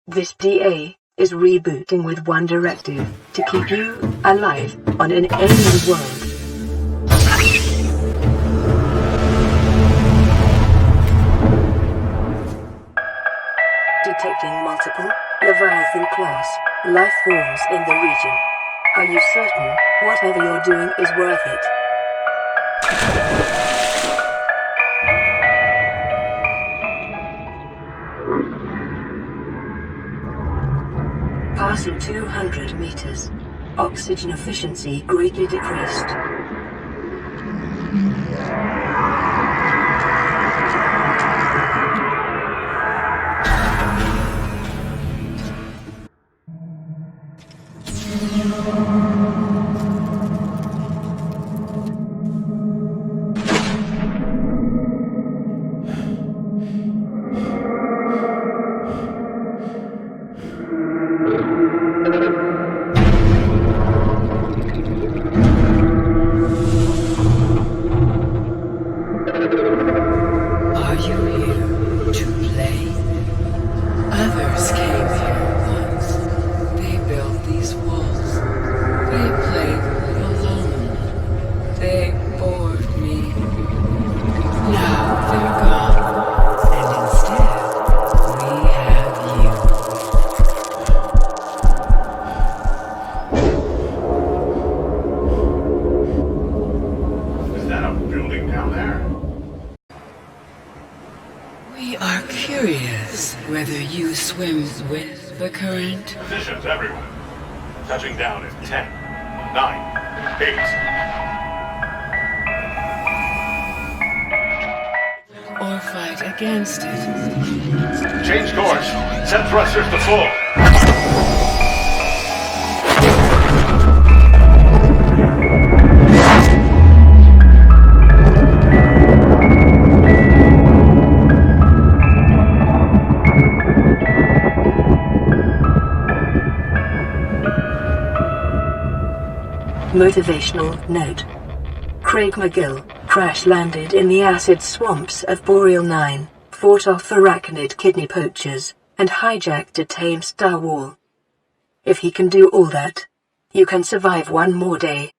This DA is rebooting with one directive: to keep you alive on an alien world. Detecting multiple Leviathan-class life forms in the region. Are you certain whatever you're doing is worth it? Passing 200 meters. Oxygen efficiency greatly decreased. Whether you swim with the current. Positions everywhere. Touching down in 10, 9, 8. Or fight against it. Change course. Set thrusters to full. Motivational note. Craig McGill crash-landed in the acid swamps of Boreal 9, fought off arachnid kidney poachers, and hijacked a tame Star Wall. If he can do all that, you can survive one more day.